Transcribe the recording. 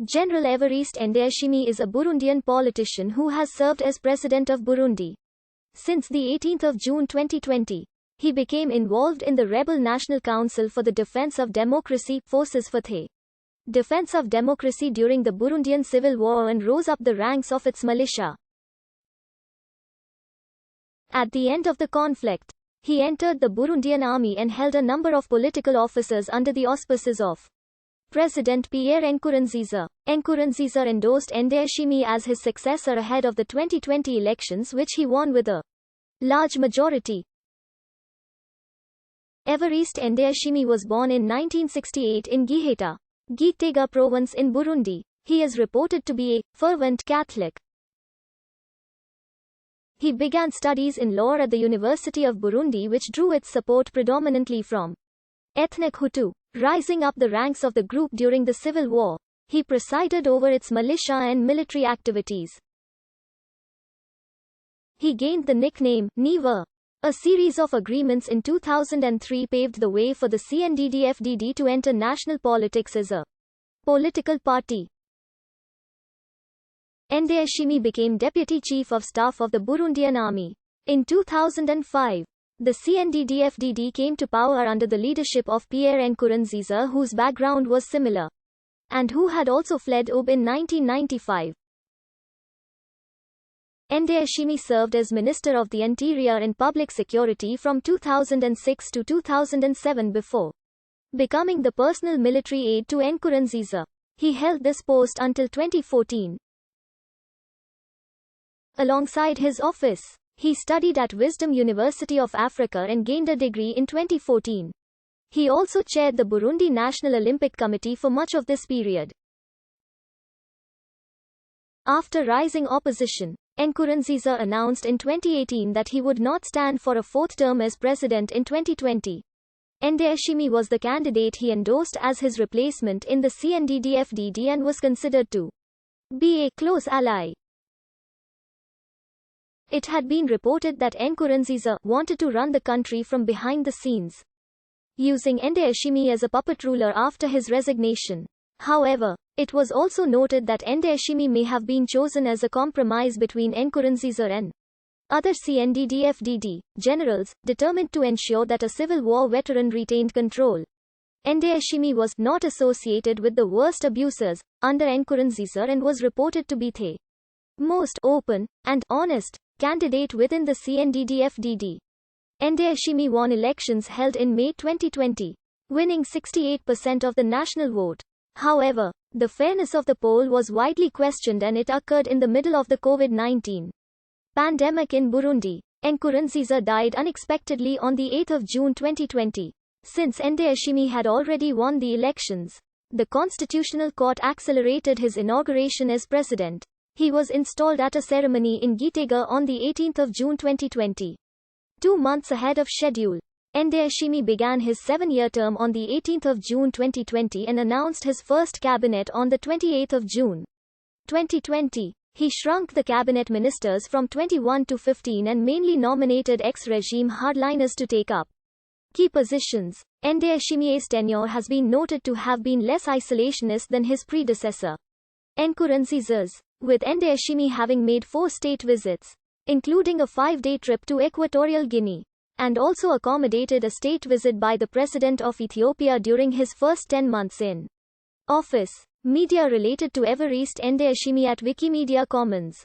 General Evariste Ndayishimiye is a Burundian politician who has served as president of Burundi. Since the 18th of June 2020, he became involved in the rebel National Council for the Defense of Democracy, Forces for the Defense of Democracy during the Burundian Civil War and rose up the ranks of its militia. At the end of the conflict, he entered the Burundian army and held a number of political offices under the auspices of President Pierre Nkurunziza. Nkurunziza endorsed Ndayishimiye as his successor ahead of the 2020 elections, which he won with a large majority. Evariste Ndayishimiye was born in 1968 in Giheta, Gitega province in Burundi. He is reported to be a fervent Catholic. He began studies in law at the University of Burundi, which drew its support predominantly from ethnic Hutu. Rising up the ranks of the group during the Civil War, he presided over its militia and military activities. He gained the nickname Niva. A series of agreements in 2003 paved the way for the CNDD-FDD to enter national politics as a political party. Ndayishimiye became Deputy Chief of Staff of the Burundian Army. In 2005, the CNDD-FDD came to power under the leadership of Pierre Nkurunziza, whose background was similar, and who had also fled UB in 1995. Ndayishimiye served as Minister of the Interior and Public Security from 2006 to 2007 before becoming the personal military aide to Nkurunziza. He held this post until 2014. Alongside his office, he studied at Wisdom University of Africa and gained a degree in 2014. He also chaired the Burundi National Olympic Committee for much of this period. After rising opposition, Nkurunziza announced in 2018 that he would not stand for a fourth term as president in 2020. Ndayishimiye was the candidate he endorsed as his replacement in the CNDD-FDD and was considered to be a close ally. It had been reported that Nkurunziza wanted to run the country from behind the scenes, using Ndayishimiye as a puppet ruler after his resignation. However, it was also noted that Ndayishimiye may have been chosen as a compromise between Nkurunziza and other CNDD-FDD generals, determined to ensure that a civil war veteran retained control. Ndayishimiye was not associated with the worst abusers under Nkurunziza and was reported to be the most open and honest candidate within the CNDD-FDD. Ndayishimiye won elections held in May 2020, winning 68% of the national vote. However, the fairness of the poll was widely questioned and it occurred in the middle of the COVID-19 pandemic in Burundi. Nkurunziza died unexpectedly on the 8th of June 2020. Since Ndayishimiye had already won the elections, the Constitutional Court accelerated his inauguration as president. He was installed at a ceremony in Gitega on the 18th of June 2020. 2 months ahead of schedule, Ndayishimiye began his 7-year term on the 18th of June 2020 and announced his first cabinet on the 28th of June 2020. He shrunk the cabinet ministers from 21 to 15 and mainly nominated ex-regime hardliners to take up key positions. Ndayishimiye's tenure has been noted to have been less isolationist than his predecessor, Nkurunziza's, with Ndayishimiye having made 4 state visits, including a 5-day trip to Equatorial Guinea, and also accommodated a state visit by the President of Ethiopia during his first 10 months in office. Media related to Evariste Ndayishimiye at Wikimedia Commons.